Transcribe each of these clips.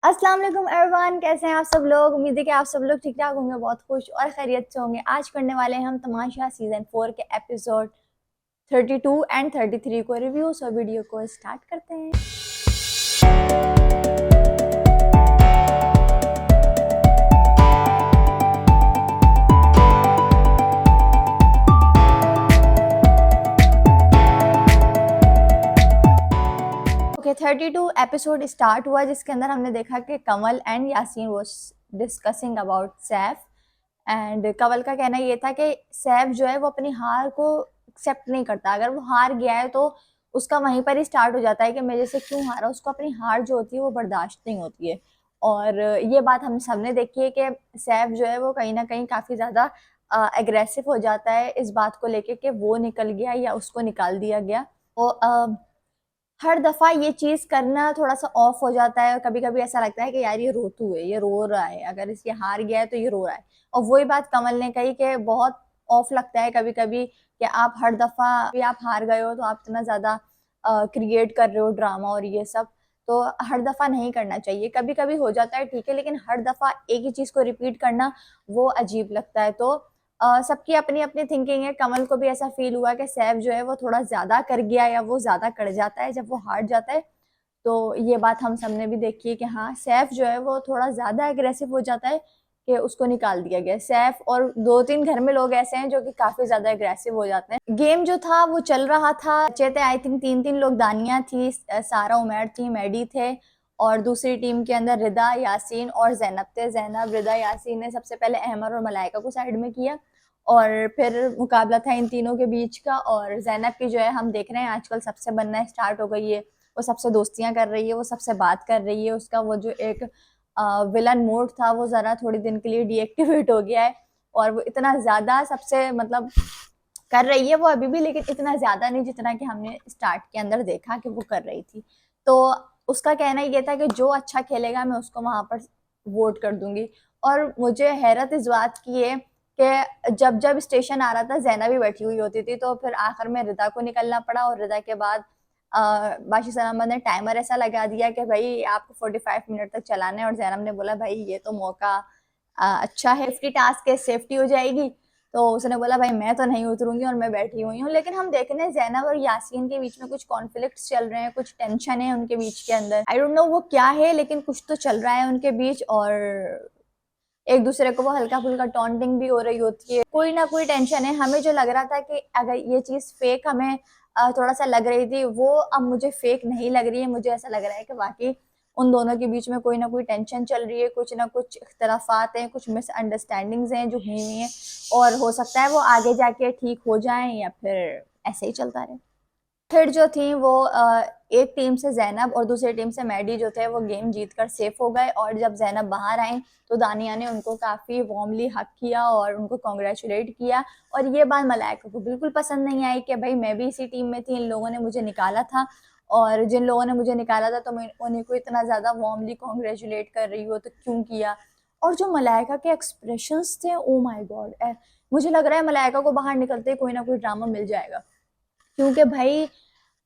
अस्सलाम वालेकुम एवरीवन, कैसे हैं आप सब लोग। उम्मीद है कि आप सब लोग ठीक ठाक होंगे, बहुत खुश और खैरियत से होंगे। आज करने वाले हैं हम तमाशा सीजन 4 के एपिसोड 32 एंड 33 को रिव्यू। सो वीडियो को स्टार्ट करते हैं। ओके, 32 एपिसोड स्टार्ट हुआ जिसके अंदर हमने देखा कि Kamal and Yasin was discussing about Saif. And Kamal का कहना ये था कि सैफ जो है वो अपनी हार को एक्सेप्ट नहीं करता। अगर वो हार गया है तो उसका वहीं पर ही स्टार्ट हो जाता है कि मेरे से क्यों हारा। उसको अपनी हार जो होती है वो बर्दाश्त नहीं होती है। और ये बात हम सबने देखी है कि सैफ जो है वो कहीं ना कहीं काफ़ी ज़्यादा एग्रेसिव हो जाता है इस बात को लेके कि वो निकल गया या उसको निकाल दिया गया। तो हर दफ़ा ये चीज़ करना थोड़ा-सा ऑफ हो जाता है और कभी-कभी ऐसा लगता है कि यार ये रोतू है, ये रो रहा है, अगर इसके हार गया है तो ये रो रहा है। और वही बात कमल ने कही कि बहुत ऑफ लगता है कभी-कभी कि आप हर दफ़ा भी आप हार गए हो तो आप इतना ज़्यादा क्रिएट कर रहे हो ड्रामा और ये सब, तो हर दफ़ा नहीं करना चाहिए। कभी-कभी हो जाता है ठीक है, लेकिन हर दफ़ा एक ही चीज़ को रिपीट करना वो अजीब लगता है। तो सबकी अपनी-अपनी थिंकिंग है। कमल को भी ऐसा फ़ील हुआ कि सैफ जो है वो थोड़ा ज़्यादा कर गया या वो ज़्यादा कर जाता है जब वो हार जाता है। तो ये बात हम सबने भी देखी है कि हाँ, सैफ जो है वो थोड़ा ज़्यादा एग्रेसिव हो जाता है कि उसको निकाल दिया गया। सैफ और 2-3 घर में लोग ऐसे हैं जो कि काफ़ी ज़्यादा एग्रेसिव हो जाते हैं। गेम जो था वो चल रहा था। बचे थे आई थिंक 3-3 लोग। दानिया थी, सारा, उमैर थी, मैडी थे और दूसरी टीम के अंदर रिदा, यासीन और ज़ैनब थे। ज़ैनब, रिदा, यासीन ने सबसे पहले अहमद और मलाइका को साइड में किया और फिर मुकाबला था इन तीनों के बीच का। और ज़ैनब की जो है हम देख रहे हैं आजकल सबसे बनना स्टार्ट हो गई है। वो सबसे दोस्तियां कर रही है, वो सबसे बात कर रही है। उसका वो जो एक विलन मोड था वो ज़रा थोड़ी दिन के लिए डीएक्टिवेट हो गया है और वो इतना ज़्यादा सबसे मतलब कर रही है वो अभी भी, लेकिन इतना ज़्यादा नहीं जितना कि हमने स्टार्ट के अंदर देखा कि वो कर रही थी। तो उसका कहना ये था कि जो अच्छा खेलेगा मैं उसको वहाँ पर वोट कर दूंगी। और मुझे हैरत इस बात की है कि जब जब स्टेशन आ रहा था ज़ैनब भी बैठी हुई होती थी, तो फिर आखिर में रिदा को निकलना पड़ा और रिदा के बाद बाशी सलामत ने टाइमर ऐसा लगा दिया कि भाई आपको 45 मिनट तक चलाना है। और ज़ैनब ने बोला भाई ये तो मौका अच्छा है, सेफ्टी टास्क है, सेफ्टी हो जाएगी। तो उसने बोला भाई मैं तो नहीं उतरूंगी और मैं बैठी हुई हूँ। लेकिन हम देख रहे हैं ज़ैनब और यासीन के बीच में कुछ कॉन्फ्लिक्ट्स चल रहे हैं, कुछ टेंशन है उनके बीच के अंदर। आई डोंट नो वो क्या है, लेकिन कुछ तो चल रहा है उनके बीच और एक दूसरे को वो हल्का फुल्का टॉन्टिंग भी हो रही होती है। कोई ना कोई टेंशन है। हमें जो लग रहा था कि अगर ये चीज़ फेक हमें थोड़ा सा लग रही थी, वो अब मुझे फेक नहीं लग रही है। मुझे ऐसा लग रहा है कि वाकई उन दोनों के बीच में कोई ना कोई टेंशन चल रही है, कुछ ना कुछ इख्तलाफात हैं, कुछ मिसअंडरस्टैंडिंग्स हैं जो हुई हुई हैं और हो सकता है वो आगे जाके ठीक हो जाएं या फिर ऐसे ही चलता रहे। फिर जो थी वो एक टीम से ज़ैनब और दूसरी टीम से मैडी जो थे वो गेम जीतकर सेफ हो गए। और जब ज़ैनब बाहर आई तो दानिया ने उनको काफ़ी वार्मली हक किया और उनको कॉन्ग्रेचुलेट किया। और ये बात मलाइका को बिल्कुल पसंद नहीं आई कि भाई मैं भी इसी टीम में थी, इन लोगों ने मुझे निकाला था और जिन लोगों ने मुझे निकाला था तो मैं उन्हीं को इतना ज़्यादा वार्मली कॉन्ग्रेचुलेट कर रही हो तो क्यों किया। और जो मलाइका के एक्सप्रेशंस थे, ओ माय गॉड, मुझे लग रहा है मलाइका को बाहर निकलते ही कोई ना कोई ड्रामा मिल जाएगा, क्योंकि भाई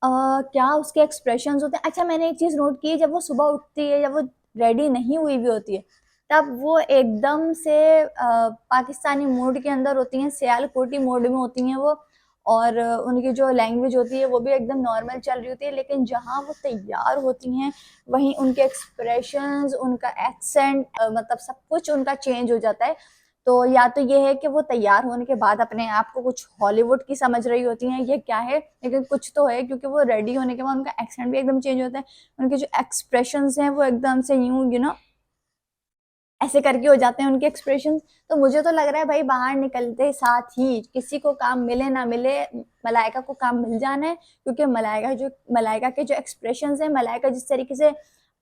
क्या उसके एक्सप्रेशंस होते हैं। अच्छा, मैंने एक चीज़ नोट की है, जब वो सुबह उठती है, जब वो रेडी नहीं हुई भी होती है, तब वो एकदम से पाकिस्तानी मोड के अंदर होती हैं, सियालकोटी मोड में होती हैं वो। और उनकी जो लैंग्वेज होती है वो भी एकदम नॉर्मल चल रही होती है। लेकिन जहाँ वो तैयार होती हैं वहीं उनके एक्सप्रेशंस, उनका एक्सेंट, मतलब सब कुछ उनका चेंज हो जाता है। तो या तो ये है कि वो तैयार होने के बाद अपने आप को कुछ हॉलीवुड की समझ रही होती हैं, ये क्या है, लेकिन कुछ तो है, क्योंकि वो रेडी होने के बाद उनका एक्सेंट भी एकदम चेंज होता है। उनके जो एक्सप्रेशंस हैं वो एकदम से यूं ऐसे करके हो जाते हैं उनके एक्सप्रेशंस। तो मुझे तो लग रहा है भाई बाहर निकलते साथ ही किसी को काम मिले ना मिले, मलाइका को काम मिल जाना है। क्योंकि मलाइका के जो एक्सप्रेशंस हैं, मलाइका जिस तरीके से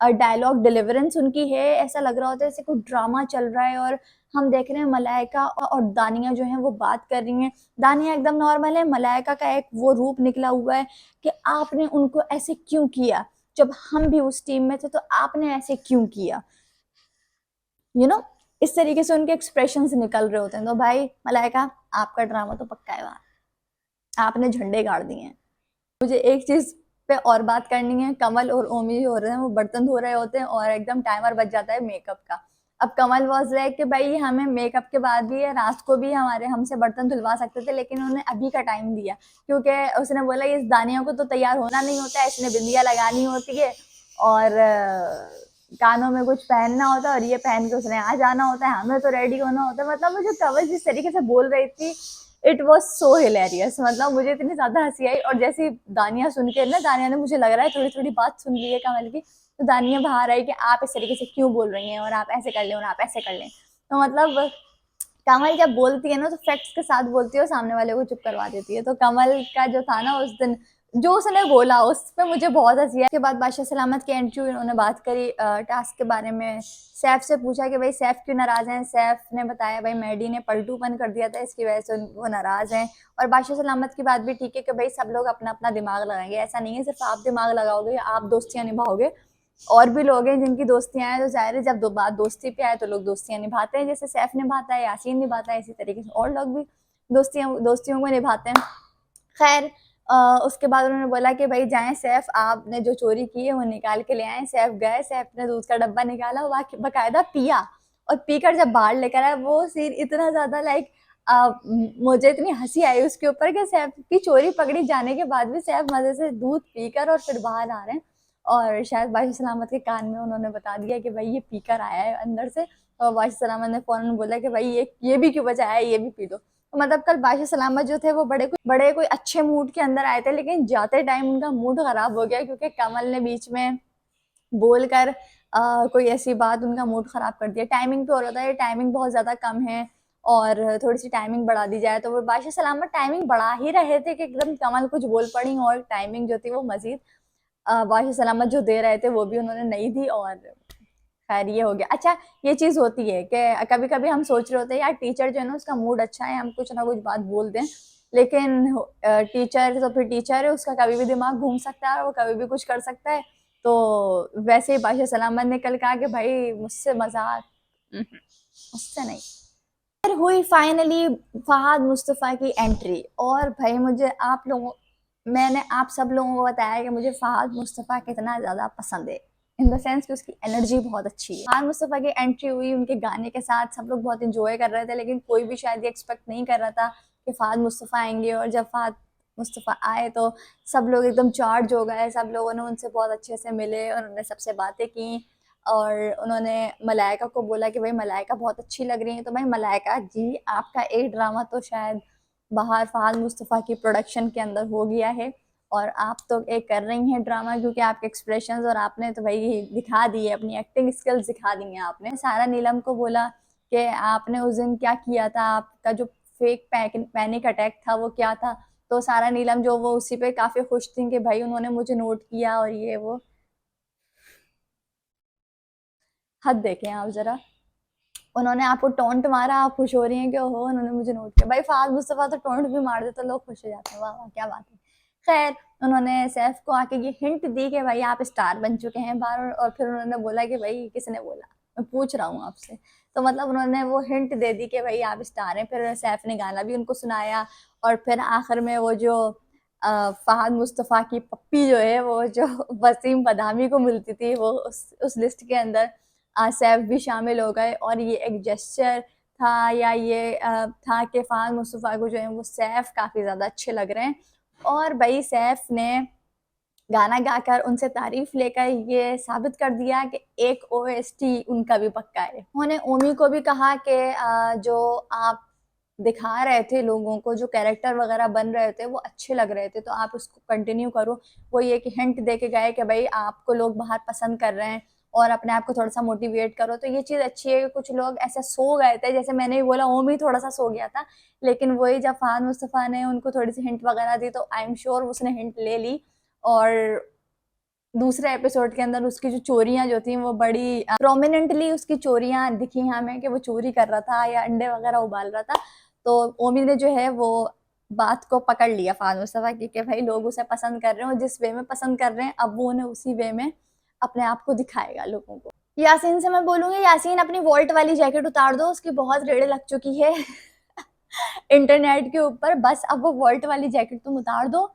डायलॉग डिलीवरेंस उनकी है, ऐसा लग रहा होता है जैसे कोई ड्रामा चल रहा है। और हम देख रहे हैं मलाइका और दानिया जो है वो बात कर रही हैं। दानिया एकदम नॉर्मल है, मलाइका का एक वो रूप निकला हुआ है कि आपने उनको ऐसे क्यों किया, जब हम भी उस टीम में थे तो आपने ऐसे क्यों किया, यू नो इस तरीके से उनके एक्सप्रेशंस निकल रहे होते हैं। तो भाई मलाइका, आपका ड्रामा तो पक्का है, वहां आपने झंडे गाड़ दिए हैं। मुझे एक चीज पे और बात करनी है। कमल और ओमी जो हो रहे हैं वो बर्तन धो रहे होते हैं और एकदम टाइमर बज जाता है मेकअप का। अब कमल वाज लाइक कि भाई हमें मेकअप के बाद भी या रात को भी हमारे हमसे बर्तन धुलवा सकते थे, लेकिन उन्होंने अभी का टाइम दिया क्योंकि उसने बोला इस दानिया को तो तैयार होना नहीं होता है, इसने बिंदिया लगानी होती है और कानों में कुछ पहनना होता है और ये पहन के उसने आ जाना होता है, हमें तो रेडी होना होता है। मतलब मुझे कवल जिस तरीके से बोल रही थी इट वॉज सो हिलेरियस, मतलब मुझे इतनी ज्यादा हंसी आई। और जैसे दानिया सुन के ना, दानिया ने मुझे लग रहा है थोड़ी थोड़ी बात सुन ली है कमल की, तो दानिया बाहर आई कि आप इस तरीके से क्यों बोल रही हैं और आप ऐसे कर लें और आप ऐसे कर लें। तो मतलब कमल जब बोलती है ना तो फैक्ट्स के साथ बोलती है और सामने वाले को चुप करवा देती है। तो कमल का जो था ना उस दिन जो उसने बोला उस पे मुझे बहुत हंसी आई। उसके बाद बादशाह सलामत की एंट्री, उन्होंने बात करी टास्क के बारे में। सैफ से पूछा कि भाई सैफ क्यों नाराज हैं। सैफ ने बताया भाई मैडी ने पलटूपन कर दिया था, इसकी वजह से वो नाराज हैं। और बादशाह सलामत की बात भी ठीक है कि भाई सब लोग अपना अपना दिमाग लगाएंगे, ऐसा नहीं है सिर्फ आप दिमाग लगाओगे आप दोस्तियां निभाओगे, और भी लोग हैं जिनकी दोस्तियां हैं, तो जाहिर है जब बात दोस्ती पे आए तो लोग दोस्तियां निभाते हैं, जैसे सैफ निभाता है, यासीन निभाता है, इसी तरीके से और लोग भी दोस्तियों को निभाते हैं। खैर उसके बाद उन्होंने बोला कि भाई जाएं सैफ, आपने जो चोरी की है वो निकाल के ले आए। सैफ गए, सैफ ने दूध का डब्बा निकाला, बाकायदा पिया, और पीकर जब बाहर लेकर आया वो सीन इतना ज्यादा लाइक मुझे इतनी हंसी आई उसके ऊपर कि सैफ की चोरी पकड़ी जाने के बाद भी सैफ मजे से दूध पीकर और फिर बाहर आ रहे हैं। और शायद बादशाह सलामत के कान में उन्होंने बता दिया कि भाई ये पीकर आया है अंदर से, और बादशाह सलामत ने फौरन बोला कि भाई ये भी क्यों बचाया है, ये भी पी दो। तो मतलब कल बादशाह सलामत जो थे वो बड़े कोई अच्छे मूड के अंदर आए थे, लेकिन जाते टाइम उनका मूड खराब हो गया क्योंकि कमल ने बीच में बोलकर कोई ऐसी बात उनका मूड खराब कर दिया। टाइमिंग पे हो रहा था, ये टाइमिंग बहुत ज्यादा कम है और थोड़ी सी टाइमिंग बढ़ा दी जाए, तो वो बादशाह सलामत टाइमिंग बढ़ा ही रहे थे कि एकदम कमल कुछ बोल पड़ी और टाइमिंग जो थी वो मजीद बादशाह सलामत जो दे रहे थे वो भी उन्होंने नहीं दी। और खैर ये हो गया। अच्छा ये चीज होती है कि कभी कभी हम सोच रहे होते हैं यार टीचर जो है ना उसका मूड अच्छा है, हम कुछ ना कुछ बात बोल दें, लेकिन टीचर तो फिर टीचर है, उसका कभी भी दिमाग घूम सकता है और वो कभी भी कुछ कर सकता है। तो वैसे ही बादशाह सलामत ने कल कहा कि भाई मुझसे मजाक मुझसे नहीं। फिर हुई फाइनली फहाद मुस्तफ़ा की एंट्री, और भाई मैंने आप सब लोगों को बताया कि मुझे फहाद मुस्तफ़ा कितना ज़्यादा पसंद है, इन द सेंस कि उसकी एनर्जी बहुत अच्छी है। फहाद मुस्तफ़ा की एंट्री हुई उनके गाने के साथ, सब लोग बहुत इंजॉय कर रहे थे, लेकिन कोई भी शायद ये एक्सपेक्ट नहीं कर रहा था कि फहाद मुस्तफ़ा आएंगे। और जब फहाद मुस्तफ़ा आए तो सब लोग एकदम चार्ज हो गए, सब लोगों ने उनसे बहुत अच्छे से मिले, उन्होंने सबसे बातें की और उन्होंने मलाइका को बोला कि भाई मलाइका बहुत अच्छी लग रही है। तो भाई मलाइका जी आपका एक ड्रामा तो शायद बाहर फहाद मुस्तफ़ा की प्रोडक्शन के अंदर हो गया है और आप तो एक कर रही हैं ड्रामा, क्योंकि आपके एक्सप्रेशंस और आपने तो भाई दिखा दी है, अपनी एक्टिंग स्किल्स दिखा दी हैं आपने। सारा नीलम को बोला कि आपने उस दिन क्या किया था, आपका जो फेक पैनिक अटैक था वो क्या था। तो सारा नीलम जो वो उसी पे काफी खुश थी कि भाई उन्होंने मुझे नोट किया और ये वो। हद देखें आप जरा, उन्होंने आपको टोंट मारा, आप खुश हो रही हैं कि ओहो उन्होंने मुझे नोट किया। भाई फहाद मुस्तफा तो टोंट भी मार दे तो लोग खुश हो जाते हैं, वाह वाह क्या बात है। खैर उन्होंने सैफ को आके ये हिंट दी कि भाई आप स्टार बन चुके हैं बाहर, और फिर उन्होंने बोला कि भाई किसने बोला, मैं पूछ रहा हूँ आपसे। तो मतलब उन्होंने वो हिंट दे दी कि भाई आप स्टार हैं। फिर सैफ ने गाना भी उनको सुनाया और फिर आखिर में वो जो फहाद मुस्तफा की पप्पी जो है वो जो वसीम बदामी को मिलती थी वो उस लिस्ट के अंदर सैफ भी शामिल हो गए। और ये एक जेस्चर था या ये था कि फहाद मुस्तफ़ा को जो है वो सैफ काफ़ी ज़्यादा अच्छे लग रहे हैं। और भाई सैफ ने गाना गाकर उनसे तारीफ लेकर ये साबित कर दिया कि एक ओएसटी उनका भी पक्का है। उन्होंने ओमी को भी कहा कि जो आप दिखा रहे थे लोगों को, जो कैरेक्टर वगैरह बन रहे थे वो अच्छे लग रहे थे, तो आप उसको कंटिन्यू करो। वो ये कि हिंट दे के गए कि भाई आपको लोग बाहर पसंद कर रहे हैं और अपने आप को थोड़ा सा मोटिवेट करो। तो ये चीज़ अच्छी है कि कुछ लोग ऐसे सो गए थे, जैसे मैंने भी बोला ओमी थोड़ा सा सो गया था, लेकिन वही जब फहाद मुस्तफ़ा ने उनको थोड़ी सी हिंट वगैरह दी तो आई एम श्योर उसने हिंट ले ली। और दूसरे एपिसोड के अंदर उसकी जो चोरियां जो थी वो बड़ी प्रोमिनेंटली उसकी चोरियां दिखी हमें कि वो चोरी कर रहा था या अंडे वगैरह उबाल रहा था। तो ओमी ने जो है वो बात को पकड़ लिया फहाद मुस्तफा की कि भाई लोग उसे पसंद कर रहे हैं और जिस वे में पसंद कर रहे हैं अब वो उन्हें उसी वे में अपने आप को दिखाएगा लोगों को। यासीन से मैं बोलूंगी यासीन अपनी वॉल्ट वाली जैकेट उतार दो, उसकी बहुत रेड़े लग चुकी है इंटरनेट के ऊपर, बस अब वो वॉल्ट वाली जैकेट तुम उतार दो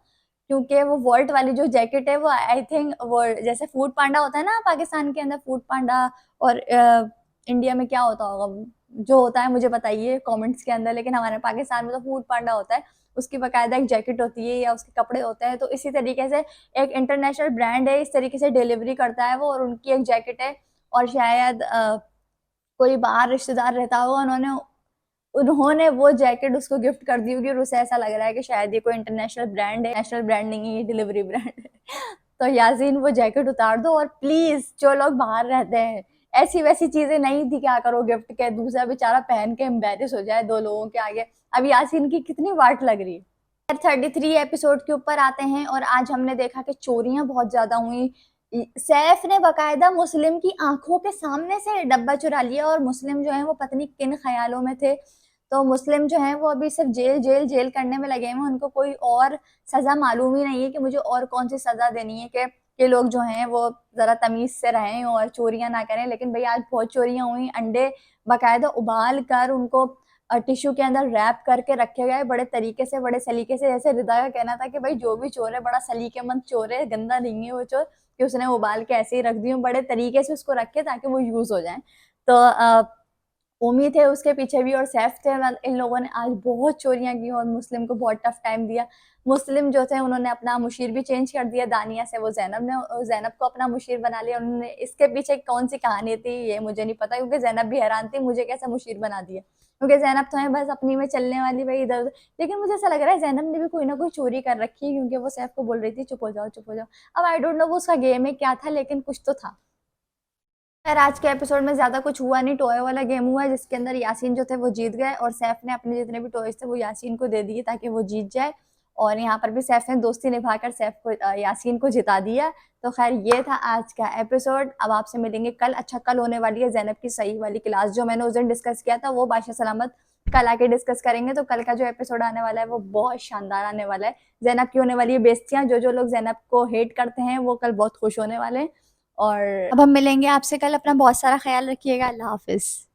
क्योंकि वो वॉल्ट वाली जो जैकेट है वो आई थिंक वो जैसे फूड पांडा होता है ना पाकिस्तान के अंदर फूड पांडा, और इंडिया में क्या होता होगा जो होता है मुझे बताइए कमेंट्स के अंदर, लेकिन हमारे पाकिस्तान में तो फूड पांडा होता है, उसकी बाकायदा एक जैकेट होती है या उसके कपड़े होते हैं। तो इसी तरीके से एक इंटरनेशनल ब्रांड है, इस तरीके से डिलीवरी करता है वो, और उनकी एक जैकेट है। और शायद कोई बाहर रिश्तेदार रहता होगा, उन्होंने उन्होंने वो जैकेट उसको गिफ्ट कर दी होगी, और उसे ऐसा लग रहा है कि शायद ये कोई इंटरनेशनल ब्रांड है, नेशनल ब्रांड नहीं है, ये डिलीवरी ब्रांड है। तो यासीन वो जैकेट उतार दो, और प्लीज जो लोग बाहर रहते हैं ऐसी वैसी चीजें नहीं दिखा करो गिफ्ट के, दूसरा बेचारा पहन के एम्बेरस हो जाए 2 लोगों के आगे। अब यासीन की कितनी वाट लग रही है। 33 एपिसोड के ऊपर आते हैं, और आज हमने देखा कि चोरियां बहुत ज्यादा हुई। सैफ ने बकायदा मुस्लिम की आंखों के सामने से डब्बा चुरा लिया, और मुस्लिम जो है वो पता नहीं किन ख्यालों में थे। तो मुस्लिम जो है वो अभी सिर्फ जेल जेल जेल करने में लगे हुए, उनको कोई और सजा मालूम ही नहीं है कि मुझे और कौन सी सजा देनी है कि ये लोग जो हैं वो जरा तमीज से रहें और चोरियां ना करें। लेकिन भाई आज बहुत चोरियां हुई, अंडे बकायदा उबाल कर उनको टिश्यू के अंदर रैप करके रखे गए बड़े तरीके से, बड़े सलीके से। जैसे रिदा का कहना था कि भाई जो भी चोर है बड़ा सलीकेमंद चोर है, गंदा नहीं है वो चोर, कि उसने उबाल के ऐसे ही रख दिए, बड़े तरीके से उसको रखे ताकि वो यूज हो जाए। तो उम्मीद है उसके पीछे भी, और सैफ थे, इन लोगों ने आज बहुत चोरियां की और मुस्लिम को बहुत टफ टाइम दिया। मुस्लिम जो थे उन्होंने अपना मुशीर भी चेंज कर दिया, दानिया से वो जैनब को अपना मुशीर बना लिया उन्होंने। इसके पीछे कौन सी कहानी थी ये मुझे नहीं पता, क्योंकि जैनब भी हैरान थी मुझे कैसे मुशीर बना दिया, क्योंकि जैनब तो है बस अपनी में चलने वाली भाई इधर। लेकिन मुझे ऐसा लग रहा है जैनब ने भी कोई ना कोई चोरी कर रखी है, क्योंकि वो सैफ को बोल रही थी चुप हो जाओ चुप हो जाओ। अब आई डोंट नो वो उसका गेम है क्या था, लेकिन कुछ तो था। खैर आज के एपिसोड में ज्यादा कुछ हुआ नहीं, टॉय वाला गेम हुआ जिसके अंदर यासीन जो थे वो जीत गए, और सैफ ने अपने जितने भी टॉयज थे वो यासीन को दे दिए ताकि वो जीत जाए। और यहाँ पर भी सैफ ने दोस्ती निभाकर सैफ को यासीन को जिता दिया। तो खैर ये था आज का एपिसोड। अब आपसे मिलेंगे कल। अच्छा कल होने वाली है जैनब की सही वाली क्लास, जो मैंने उस दिन डिस्कस किया था वो बादशाह सलामत कल आके डिस्कस करेंगे। तो कल का जो एपिसोड आने वाला है वो बहुत शानदार आने वाला है। जैनब की होने वाली है बेइज्जतियां, जो जो लोग जैनब को हेट करते हैं वो कल बहुत खुश होने वाले हैं। और अब हम मिलेंगे आपसे कल। अपना बहुत सारा ख्याल रखिएगा। अल्लाह हाफिज।